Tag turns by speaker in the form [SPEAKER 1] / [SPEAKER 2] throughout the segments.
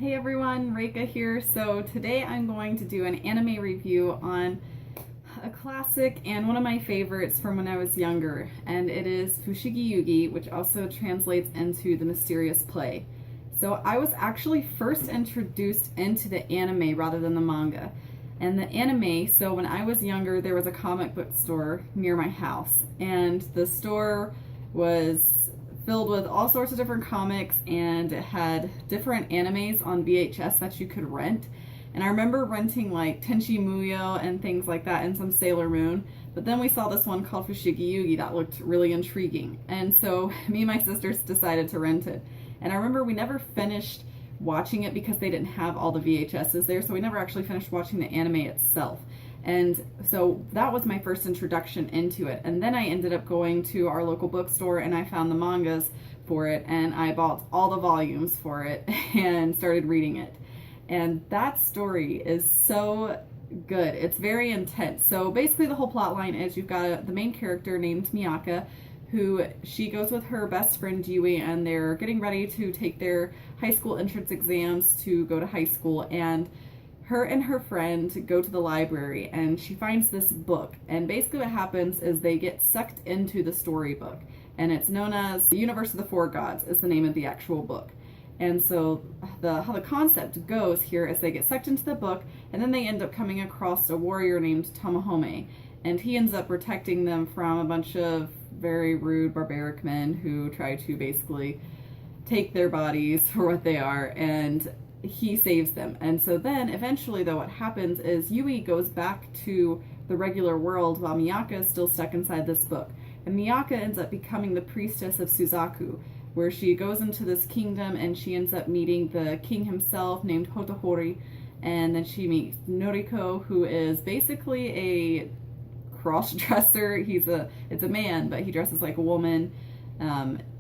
[SPEAKER 1] Hey everyone, Reika here. So today I'm going to do an anime review on a classic and one of my favorites from when I was younger, and it is Fushigi Yugi, which also translates into The Mysterious Play. So I was actually first introduced into the anime rather than the manga. And the anime, so when I was younger, there was a comic book store near my house, and the store was filled with all sorts of different comics, and it had different animes on VHS that you could rent. And I remember renting like Tenchi Muyo and things like that and some Sailor Moon. But then we saw this one called Fushigi Yugi that looked really intriguing. And so me and my sisters decided to rent it. And I remember we never finished watching it because they didn't have all the VHSs there, so we never actually finished watching the anime itself. And so that was my first introduction into it. And then I ended up going to our local bookstore and I found the mangas for it, and I bought all the volumes for it and started reading it. And that story is so good. It's very intense. So basically the whole plot line is you've got the main character named Miyaka, who she goes with her best friend Yui, and they're getting ready to take their high school entrance exams to go to high school. And her and her friend go to the library, and she finds this book, and basically what happens is they get sucked into the storybook, and it's known as The Universe of the Four Gods is the name of the actual book. And so how the concept goes here is they get sucked into the book, and then they end up coming across a warrior named Tamahome, and he ends up protecting them from a bunch of very rude barbaric men who try to basically take their bodies for what they are, and he saves them. And so then eventually though what happens is Yui goes back to the regular world while Miyaka is still stuck inside this book. And Miyaka ends up becoming the priestess of Suzaku, where she goes into this kingdom and she ends up meeting the king himself named Hotohori, and then she meets Noriko, who is basically a cross-dresser. It's a man, but he dresses like a woman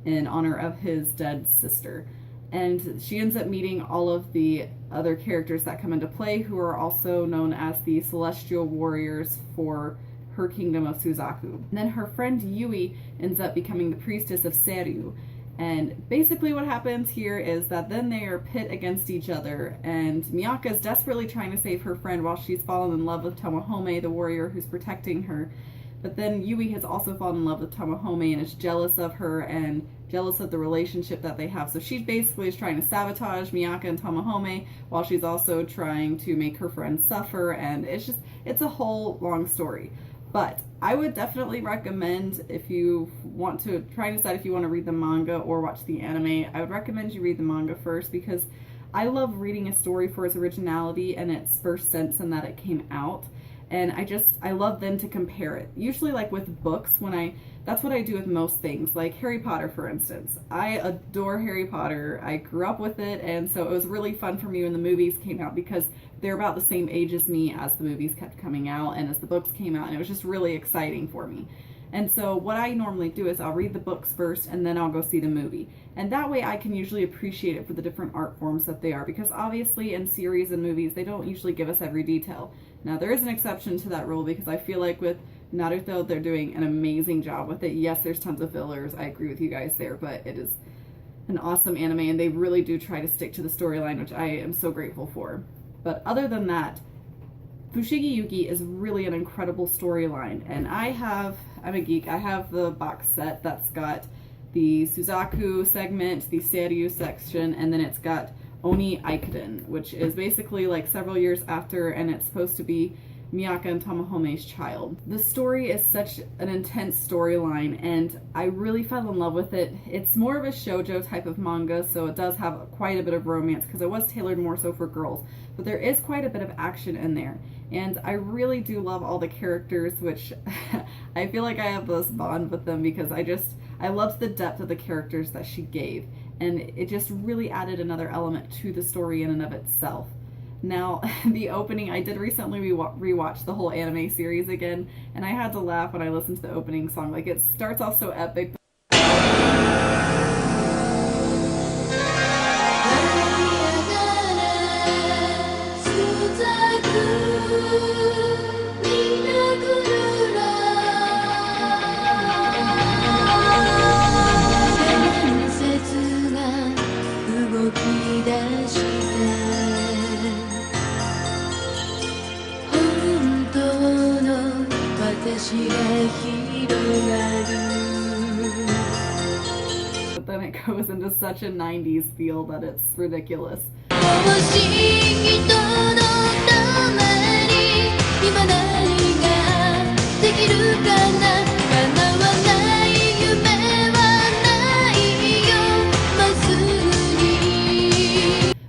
[SPEAKER 1] in honor of his dead sister. And she ends up meeting all of the other characters that come into play, who are also known as the celestial warriors for her kingdom of Suzaku. And then her friend Yui ends up becoming the priestess of Seiryu. And basically what happens here is that then they are pit against each other, and Miyaka is desperately trying to save her friend while she's fallen in love with Tamahome, the warrior who's protecting her. But then Yui has also fallen in love with Tamahome and is jealous of her and jealous of the relationship that they have. So she basically is trying to sabotage Miyaka and Tamahome while she's also trying to make her friend suffer, and it's a whole long story. But I would definitely recommend, if you want to try and decide if you want to read the manga or watch the anime, I would recommend you read the manga first, because I love reading a story for its originality and its first sense and that it came out. And I love then to compare it. Usually like with books, that's what I do with most things, like Harry Potter, for instance. I adore Harry Potter. I grew up with it, and so it was really fun for me when the movies came out, because they're about the same age as me as the movies kept coming out and as the books came out, and it was just really exciting for me. And so what I normally do is I'll read the books first and then I'll go see the movie. And that way I can usually appreciate it for the different art forms that they are, because obviously in series and movies they don't usually give us every detail. Now there is an exception to that rule, because I feel like with Naruto they're doing an amazing job with it. Yes, there's tons of fillers, I agree with you guys there, but it is an awesome anime and they really do try to stick to the storyline, which I am so grateful for. But other than that, Fushigi Yugi is really an incredible storyline, and I'm a geek, I have the box set that's got the Suzaku segment, the Seiryu section, and then it's got Oni Aikiden, which is basically like several years after, and it's supposed to be Miyaka and Tamahome's child. The story is such an intense storyline, and I really fell in love with it. It's more of a shoujo type of manga, so it does have quite a bit of romance, because it was tailored more so for girls, but there is quite a bit of action in there. And I really do love all the characters, which I feel like I have this bond with them, because I loved the depth of the characters that she gave, and it just really added another element to the story in and of itself. Now, the opening, I did recently rewatch the whole anime series again, and I had to laugh when I listened to the opening song. Like, it starts off so epic. goes into such a 90s feel that it's ridiculous.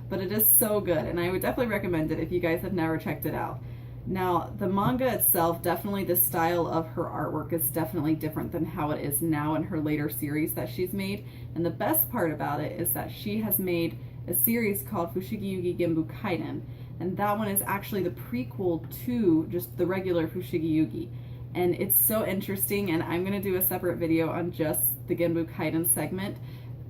[SPEAKER 1] But it is so good, and I would definitely recommend it if you guys have never checked it out. Now, the manga itself, definitely the style of her artwork is definitely different than how it is now in her later series that she's made. And the best part about it is that she has made a series called Fushigi Yugi Genbu Kaiden. And that one is actually the prequel to just the regular Fushigi Yugi. And it's so interesting, and I'm going to do a separate video on just the Genbu Kaiden segment.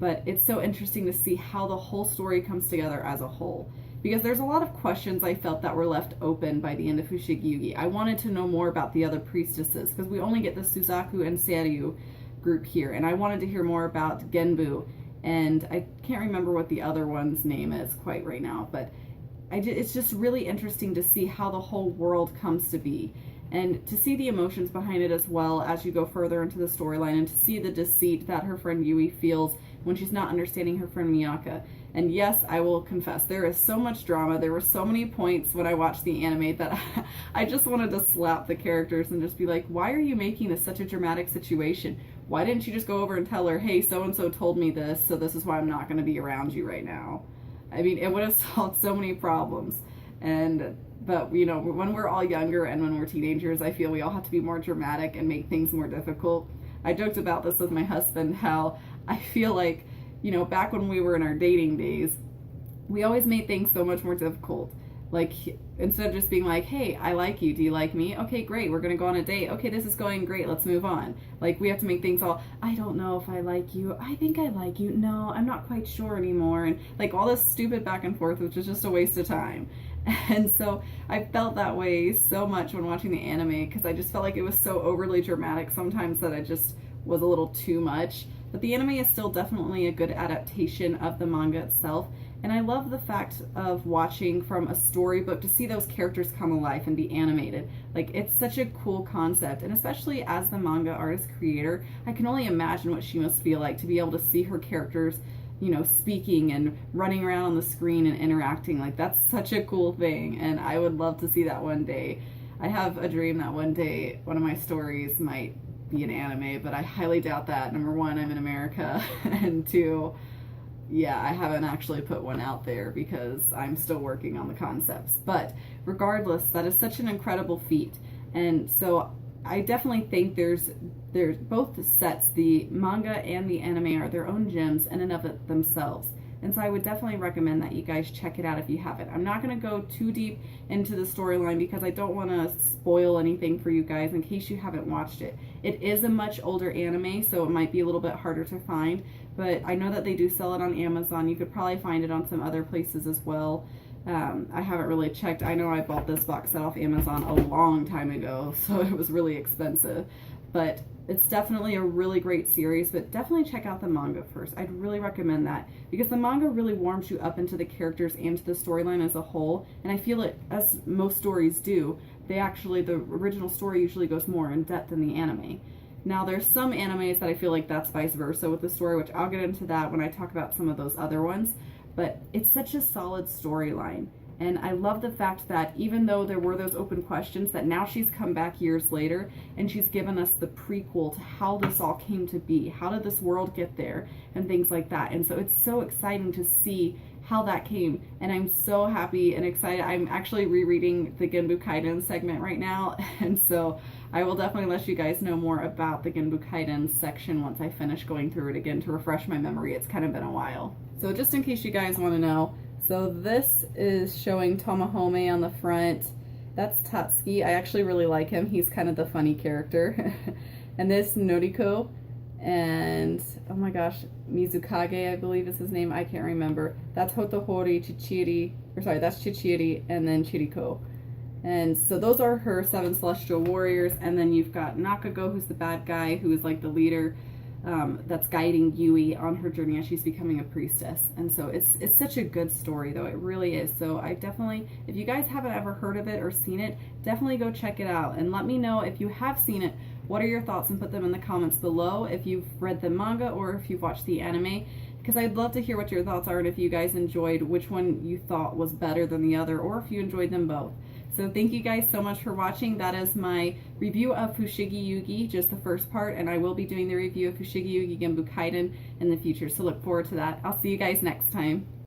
[SPEAKER 1] But it's so interesting to see how the whole story comes together as a whole. Because there's a lot of questions I felt that were left open by the end of Fushigi Yugi. I wanted to know more about the other priestesses, because we only get the Suzaku and Seiryu group here, and I wanted to hear more about Genbu, and I can't remember what the other one's name is quite right now, but it's just really interesting to see how the whole world comes to be, and to see the emotions behind it as well as you go further into the storyline, and to see the deceit that her friend Yui feels when she's not understanding her friend Miyaka. And yes, I will confess, there is so much drama. There were so many points when I watched the anime that I just wanted to slap the characters and just be like, why are you making this such a dramatic situation? Why didn't you just go over and tell her, hey, so-and-so told me this, so this is why I'm not going to be around you right now? I mean, it would have solved so many problems. But, you know, when we're all younger and when we're teenagers, I feel we all have to be more dramatic and make things more difficult. I joked about this with my husband, how I feel like, you know, back when we were in our dating days, we always made things so much more difficult. Like, instead of just being like, hey, I like you, do you like me? Okay, great, we're gonna go on a date. Okay, this is going great, let's move on. Like, we have to make things all, I don't know if I like you, I think I like you, no, I'm not quite sure anymore, and like all this stupid back and forth, which is just a waste of time. And so I felt that way so much when watching the anime, because I just felt like it was so overly dramatic sometimes that it just was a little too much. But the anime is still definitely a good adaptation of the manga itself, and I love the fact of watching from a storybook to see those characters come alive and be animated. Like, it's such a cool concept, and especially as the manga artist creator, I can only imagine what she must feel like to be able to see her characters, you know, speaking and running around on the screen and interacting. Like, that's such a cool thing, and I would love to see that one day. I have a dream that one day one of my stories might be an anime, but I highly doubt that. Number one, I'm in America, and two, yeah, I haven't actually put one out there because I'm still working on the concepts. But regardless, that is such an incredible feat, and so I definitely think there's both sets, the manga and the anime, are their own gems in and of it themselves. And so I would definitely recommend that you guys check it out if you haven't. I'm not going to go too deep into the storyline because I don't want to spoil anything for you guys in case you haven't watched it. It is a much older anime, so it might be a little bit harder to find, but I know that they do sell it on Amazon. You could probably find it on some other places as well. I haven't really checked. I know I bought this box set off Amazon a long time ago, so it was really expensive. But it's definitely a really great series, but definitely check out the manga first. I'd really recommend that because the manga really warms you up into the characters and to the storyline as a whole, and I feel it, as most stories do, the original story usually goes more in depth than the anime. Now, there's some animes that I feel like that's vice versa with the story, which I'll get into that when I talk about some of those other ones, but it's such a solid storyline. And I love the fact that even though there were those open questions, that now she's come back years later and she's given us the prequel to how this all came to be. How did this world get there? And things like that. And so it's so exciting to see how that came. And I'm so happy and excited. I'm actually rereading the Genbu Kaiden segment right now. And so I will definitely let you guys know more about the Genbu Kaiden section once I finish going through it again to refresh my memory. It's kind of been a while. So just in case you guys want to know, so this is showing Tomohome on the front. That's Tatsuki. I actually really like him. He's kind of the funny character. And this Noriko, and oh my gosh, Mizukage, I believe is his name. I can't remember. That's Hotohori, Chichiri, or sorry, that's Chichiri, and then Chiriko. And so those are her 7 celestial warriors. And then you've got Nakago, who's the bad guy, who is like the leader. That's guiding Yui on her journey as she's becoming a priestess. And so it's such a good story, though. It really is. So I definitely, if you guys haven't ever heard of it or seen it, definitely go check it out. And let me know if you have seen it, what are your thoughts, and put them in the comments below if you've read the manga or if you've watched the anime. because I'd love to hear what your thoughts are and if you guys enjoyed which one you thought was better than the other, or if you enjoyed them both. So thank you guys so much for watching. That is my review of Fushigi Yugi, just the first part, and I will be doing the review of Fushigi Yugi Genbu Kaiden in the future, so look forward to that. I'll see you guys next time.